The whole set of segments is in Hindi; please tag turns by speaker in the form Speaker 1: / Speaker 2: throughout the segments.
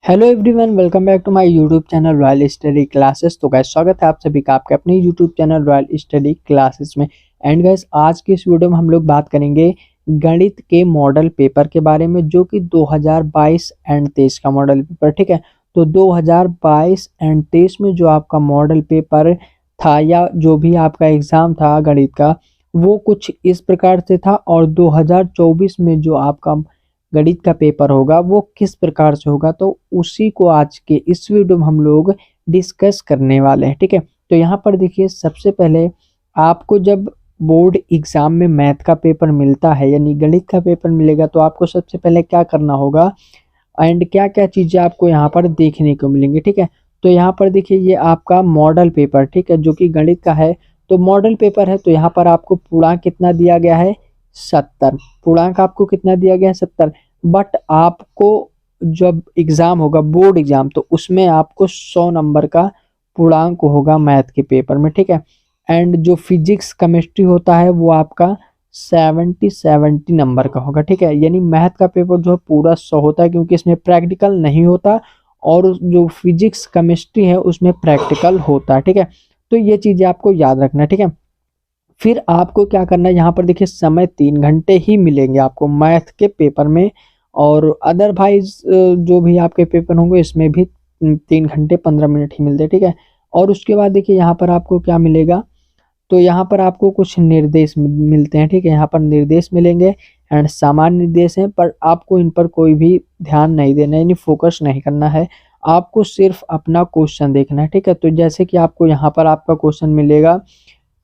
Speaker 1: Hello everyone, welcome back to my YouTube channel Royal Study Classes. तो गाइस स्वागत है आप सभी का आपके अपने YouTube channel Royal Study Classes में। एंड गाइस आज की इस वीडियो में हम लोग बात करेंगे गणित के मॉडल पेपर के बारे में, जो कि 2022 एंड 23 का मॉडल पेपर। ठीक है, तो 2022 एंड 23 में जो आपका मॉडल पेपर था या जो भी आपका एग्जाम था गणित का, वो कुछ इस प्रकार से था। और 2024 में जो आपका गणित का पेपर होगा वो किस प्रकार से होगा, तो उसी को आज के इस वीडियो में हम लोग डिस्कस करने वाले हैं। ठीक है, तो यहाँ पर देखिए, सबसे पहले आपको जब बोर्ड एग्जाम में मैथ का पेपर मिलता है यानी गणित का पेपर मिलेगा, तो आपको सबसे पहले क्या करना होगा एंड क्या क्या चीज़ें आपको यहाँ पर देखने को मिलेंगी। ठीक है, तो यहाँ पर देखिए ये आपका मॉडल पेपर, ठीक है, जो कि गणित का है। तो मॉडल पेपर है, तो यहाँ पर आपको पूर्णांक कितना दिया गया है, 70। पूर्णांक आपको कितना दिया गया है, 70। बट आपको जब एग्जाम होगा बोर्ड एग्जाम, तो उसमें आपको 100 नंबर का पूर्णांक होगा मैथ के पेपर में। ठीक है, एंड जो फिजिक्स केमिस्ट्री होता है वो आपका 70 नंबर का होगा। ठीक है, यानी मैथ का पेपर जो है पूरा 100 होता है, क्योंकि इसमें प्रैक्टिकल नहीं होता, और जो फिजिक्स केमिस्ट्री है उसमें प्रैक्टिकल होता है। ठीक है, तो ये चीज़ें आपको याद रखना है। ठीक है, फिर आपको क्या करना है, यहाँ पर देखिए समय 3 घंटे ही मिलेंगे आपको मैथ के पेपर में, और अदरवाइज जो भी आपके पेपर होंगे इसमें भी 3 घंटे 15 मिनट ही मिलते हैं। ठीक है, और उसके बाद देखिए यहाँ पर आपको क्या मिलेगा, तो यहाँ पर आपको कुछ निर्देश मिलते हैं। ठीक है, यहाँ पर निर्देश मिलेंगे एंड सामान्य निर्देश हैं, पर आपको इन पर कोई भी ध्यान नहीं देना है, यानी फोकस नहीं करना है। आपको सिर्फ अपना क्वेश्चन देखना है। ठीक है, तो जैसे कि आपको यहाँ पर आपका क्वेश्चन मिलेगा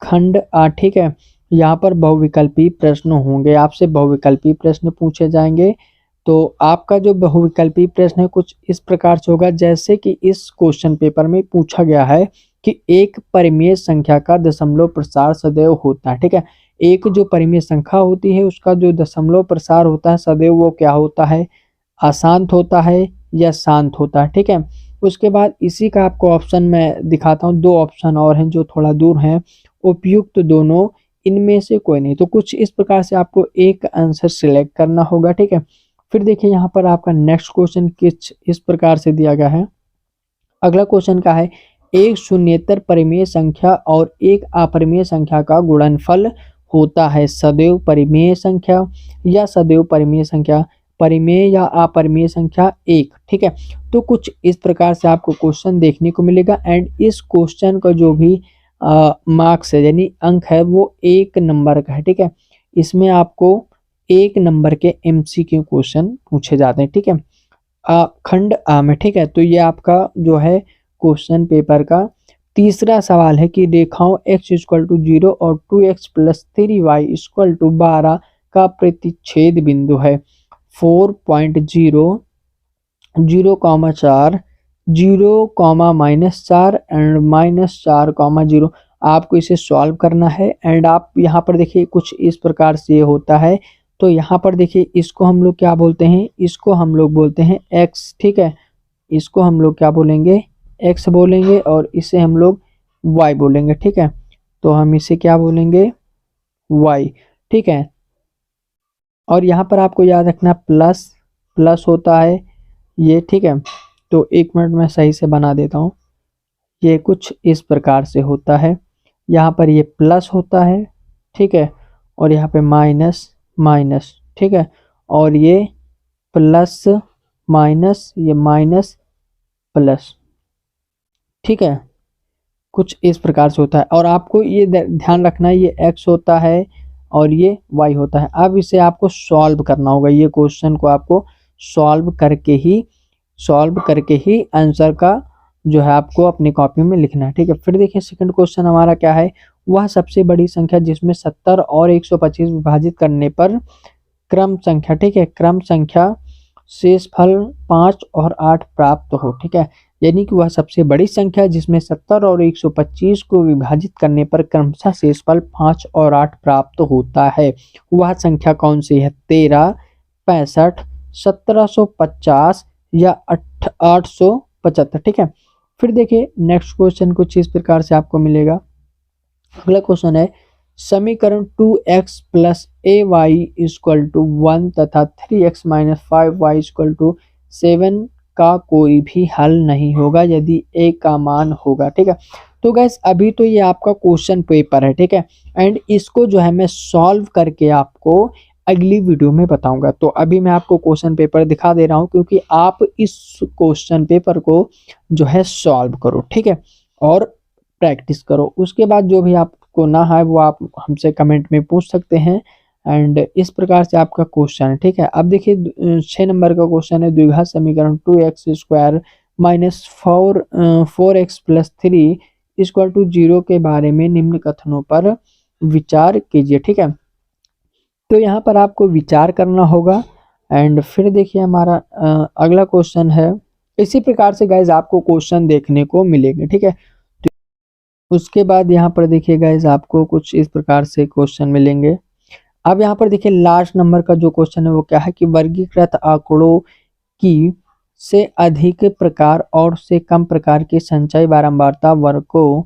Speaker 1: खंड ठीक है, यहाँ पर बहुविकल्पी प्रश्न होंगे, आपसे बहुविकल्पी प्रश्न पूछे जाएंगे। तो आपका जो बहुविकल्पी प्रश्न है कुछ इस प्रकार से होगा, जैसे कि इस क्वेश्चन पेपर में पूछा गया है कि एक परिमेय संख्या का दशमलव प्रसार सदैव होता है। ठीक है, एक जो परिमेय संख्या होती है उसका जो दशमलव प्रसार होता है सदैव वो क्या होता है, अशांत होता है या शांत होता है। ठीक है, उसके बाद इसी का आपको ऑप्शन मैं दिखाता हूँ, दो ऑप्शन और हैं जो थोड़ा दूर हैं। उपयुक्त दोनों इनमें से कोई नहीं, तो कुछ इस प्रकार से आपको एक आंसर सिलेक्ट करना होगा। ठीक है, फिर देखिए यहाँ पर आपका नेक्स्ट क्वेश्चन किस इस प्रकार से दिया गया है। अगला क्वेश्चन का है, एक शून्येतर परिमेय संख्या और एक अपरिमेय संख्या का गुणनफल होता है सदैव परिमेय संख्या या सदैव परिमेय संख्या, परिमेय या अपरिमेय संख्या एक। ठीक है, तो कुछ इस प्रकार से आपको क्वेश्चन देखने को मिलेगा, एंड इस क्वेश्चन का जो भी मार्क्स है यानी अंक है वो 1 नंबर का है। ठीक है, इसमें आपको 1 नंबर के MCQ क्वेश्चन पूछे जाते हैं। ठीक है, खंड आ में। ठीक है, तो ये आपका जो है क्वेश्चन पेपर का तीसरा सवाल है कि रेखाओं x=0 और 2x + 3y = 12 का प्रतिच्छेद बिंदु है 4.0 0,4 0,-4 एंड -4,0। आपको इसे सॉल्व करना है, एंड आप यहाँ पर देखिए कुछ इस प्रकार से होता है। तो यहाँ पर देखिए इसको हम लोग क्या बोलते हैं, इसको हम लोग बोलते हैं x। ठीक है, इसको हम लोग क्या बोलेंगे, x बोलेंगे, और इसे हम लोग y बोलेंगे। ठीक है, तो हम इसे क्या बोलेंगे, y। ठीक है, और यहाँ पर आपको याद रखना प्लस प्लस होता है ये। ठीक है, तो 1 मिनट में सही से बना देता हूँ। ये कुछ इस प्रकार से होता है, यहाँ पर ये प्लस होता है। ठीक है, और यहाँ पे माइनस माइनस। ठीक है, और ये प्लस माइनस, ये माइनस प्लस। ठीक है, कुछ इस प्रकार से होता है, और आपको ये ध्यान रखना है ये x होता है और ये y होता है। अब इसे आपको सॉल्व करना होगा, ये क्वेश्चन को आपको सॉल्व करके ही आंसर का जो है आपको अपनी कॉपी में लिखना है। ठीक है, फिर देखिए सेकंड क्वेश्चन हमारा क्या है, वह सबसे बड़ी संख्या जिसमें 70 और 125 विभाजित करने पर क्रम संख्या, ठीक है, क्रम संख्या शेषफल 5 और 8 प्राप्त हो। ठीक है, यानी कि वह सबसे बड़ी संख्या जिसमें 70 और 125 को विभाजित करने पर क्रमशः शेषफल 5 और 8 प्राप्त होता है, वह संख्या कौन सी है, 13, 65, 1750 या 875। ठीक है, फिर देखिए नेक्स्ट क्वेश्चन कुछ इस प्रकार से आपको मिलेगा। अगला क्वेश्चन है, समीकरण 2x + ay = 1 तथा 3x - 5y = 7 का कोई भी हल नहीं होगा यदि ए का मान होगा। ठीक है, तो गैस अभी तो ये आपका क्वेश्चन पेपर है। ठीक है, एंड इसको जो है मैं सॉल्व करके आपको अगली वीडियो में बताऊंगा। तो अभी मैं आपको क्वेश्चन पेपर दिखा दे रहा हूं, क्योंकि आप इस क्वेश्चन पेपर को जो है सॉल्व करो। ठीक है, और प्रैक्टिस करो। उसके बाद जो भी आपको ना है वो आप हमसे कमेंट में पूछ सकते हैं। एंड इस प्रकार से आपका क्वेश्चन है। ठीक है, अब देखिए 6 नंबर का क्वेश्चन है, द्विघात समीकरण 2x² minus 4x plus 3 equal to 0 के बारे में निम्न कथनों पर विचार कीजिए। ठीक है, तो यहाँ पर आपको विचार करना होगा। एंड फिर देखिए हमारा अगला क्वेश्चन है। इसी प्रकार से गाइज आपको क्वेश्चन देखने को मिलेंगे। ठीक है, तो उसके बाद यहाँ पर देखिए गाइज आपको कुछ इस प्रकार से क्वेश्चन मिलेंगे। अब यहाँ पर देखिए लास्ट नंबर का जो क्वेश्चन है वो क्या है कि वर्गीकृत आंकड़ों की से अधिक प्रकार और से कम प्रकार की संचय बारंबारता वर्गों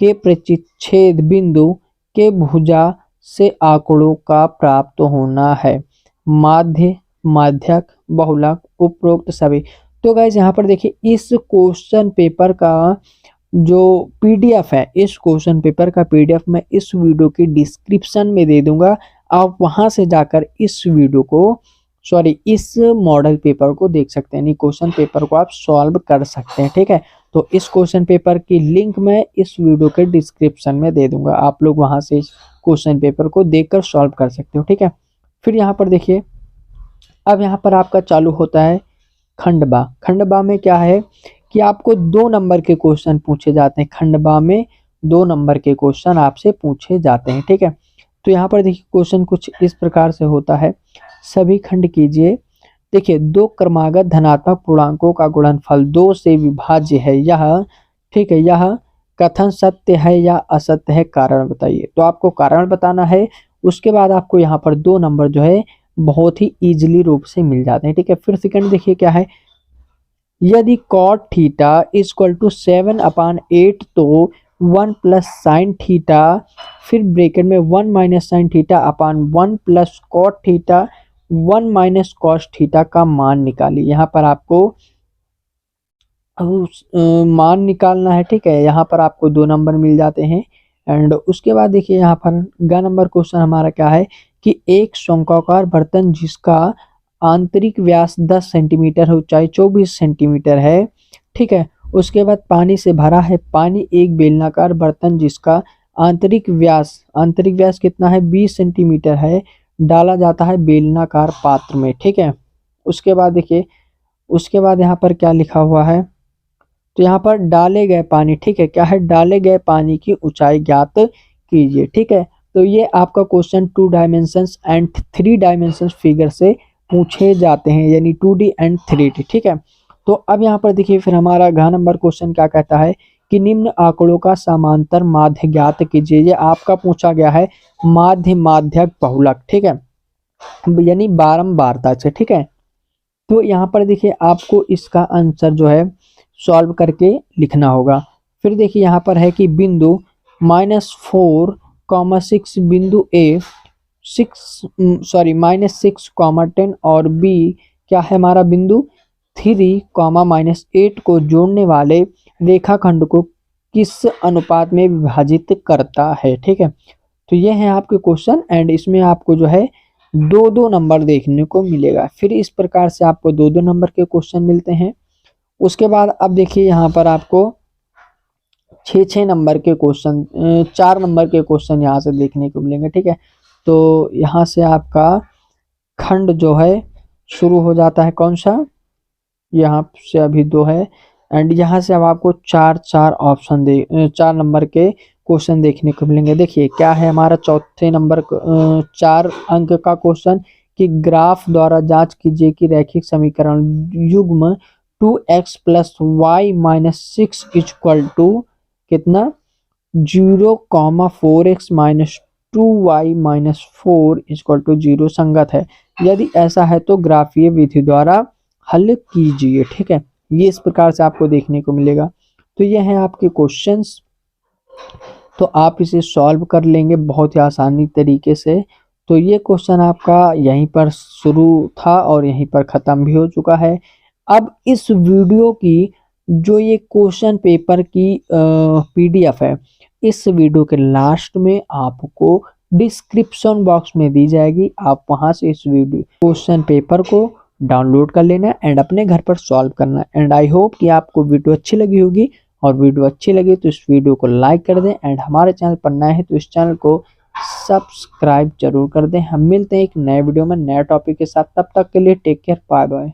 Speaker 1: के प्रतिच्छेद बिंदु के भुजा से आंकड़ों का प्राप्त होना है। माध्य, माध्यक, बहुलक, उपरोक्त सभी। तो गाइज यहाँ पर देखिए इस क्वेश्चन पेपर का जो पीडीएफ है, इस क्वेश्चन पेपर का पीडीएफ मैं इस वीडियो की डिस्क्रिप्शन में दे दूंगा। आप वहां से जाकर इस वीडियो को इस मॉडल पेपर को देख सकते हैं, यानी क्वेश्चन पेपर को आप सॉल्व कर सकते हैं। ठीक है, तो इस क्वेश्चन पेपर की लिंक मैं इस वीडियो के डिस्क्रिप्शन में दे दूंगा, आप लोग वहां से इस क्वेश्चन पेपर को देखकर सॉल्व कर सकते हो। ठीक है, फिर यहाँ पर देखिए अब यहाँ पर आपका चालू होता है खंडबा। खंडबा में क्या है कि आपको 2 नंबर के क्वेश्चन पूछे जाते हैं। खंडबा में 2 नंबर के क्वेश्चन आपसे पूछे जाते हैं। ठीक है, तो यहाँ पर देखिए क्वेश्चन कुछ इस प्रकार से होता है। सभी खंड कीजिए। देखिए 2 क्रमागत धनात्मक पूर्णांकों का गुणनफल 2 से विभाज्य है, यह ठीक है, यह कथन सत्य है या असत्य है, कारण बताइए। तो आपको कारण बताना है। उसके बाद आपको यहाँ पर 2 नंबर जो है बहुत ही इजीली रूप से मिल जाते हैं। ठीक है, फिर सेकंड देखिए क्या है, यदि cot थीटा इक्वल टू 7/8 तो 1 प्लस साइन थीटा, फिर ब्रैकेट में 1 minus sine theta upon 1 plus cot theta 1 minus cos theta का मान निकालिए। यहाँ पर आपको मान निकालना है। ठीक है, यहाँ पर आपको 2 नंबर मिल जाते हैं। एंड उसके बाद देखिए यहाँ पर ग नंबर क्वेश्चन हमारा क्या है कि एक शंक्वाकार बर्तन जिसका आंतरिक व्यास 10 सेंटीमीटर है, ऊंचाई 24 सेंटीमीटर है। ठीक है, उसके बाद पानी से भरा है। पानी एक बेलनाकार बर्तन जिसका आंतरिक व्यास कितना है 20 सेंटीमीटर है, डाला जाता है बेलनाकार पात्र में। ठीक है, उसके बाद देखिए उसके बाद यहाँ पर क्या लिखा हुआ है, तो यहाँ पर डाले गए पानी, ठीक है, क्या है, डाले गए पानी की ऊंचाई ज्ञात कीजिए। ठीक है, तो ये आपका question 2 dimensions and 3 dimensions figure से पूछे जाते हैं, यानी 2D एंड 3D। ठीक है, तो अब यहाँ पर देखिए फिर हमारा घ नंबर क्वेश्चन क्या कहता है कि निम्न आंकड़ों का समांतर माध्य ज्ञात कीजिए। ये आपका पूछा गया है माध्य, माध्यक, बहुलक। ठीक है, यानी बारंबारता से। ठीक है, तो यहाँ पर देखिए आपको इसका आंसर जो है सॉल्व करके लिखना होगा। फिर देखिए यहाँ पर है कि बिंदु -4,6 बिंदु ए -6,10 और बी क्या है हमारा बिंदु 3, -8 को जोड़ने वाले रेखाखंड को किस अनुपात में विभाजित करता है। ठीक है, तो ये है आपके क्वेश्चन। एंड इसमें आपको जो है 2-2 नंबर देखने को मिलेगा। फिर इस प्रकार से आपको 2-2 नंबर के क्वेश्चन मिलते हैं। उसके बाद अब देखिए यहाँ पर आपको 6-6 नंबर के क्वेश्चन, 4 नंबर के क्वेश्चन यहाँ से देखने को मिलेंगे। ठीक है, तो यहाँ से आपका खंड जो है शुरू हो जाता है, कौन सा, यहाँ से अभी 2 है। एंड यहाँ से अब आपको 4 नंबर के क्वेश्चन देखने को मिलेंगे। देखिए क्या है हमारा चौथे नंबर 4 अंक का क्वेश्चन कि ग्राफ द्वारा जांच कीजिए कि रैखिक समीकरण युग्म 2x + y - 6 इक्वल टू कितना 0,4x - 2y - 4 इक्वल टू 0 संगत है। यदि ऐसा है तो ग्राफीय विधि द्वारा हल कीजिए। ठीक है, ये इस प्रकार से आपको देखने को मिलेगा। तो ये है आपके क्वेश्चंस, तो आप इसे सॉल्व कर लेंगे बहुत ही आसानी तरीके से। तो ये क्वेश्चन आपका यहीं पर शुरू था और यहीं पर ख़त्म भी हो चुका है। अब इस वीडियो की जो ये क्वेश्चन पेपर की पीडीएफ है, इस वीडियो के लास्ट में आपको डिस्क्रिप्शन बॉक्स में दी जाएगी। आप वहां से इस वीडियो क्वेश्चन पेपर को डाउनलोड कर लेना एंड अपने घर पर सॉल्व करना। एंड आई होप कि आपको वीडियो अच्छी लगी होगी, और वीडियो अच्छी लगी तो इस वीडियो को लाइक कर दें एंड हमारे चैनल पर नए हैं तो इस चैनल को सब्सक्राइब जरूर कर दें। हम मिलते हैं एक नए वीडियो में नए टॉपिक के साथ, तब तक के लिए टेक केयर, बाय बाय।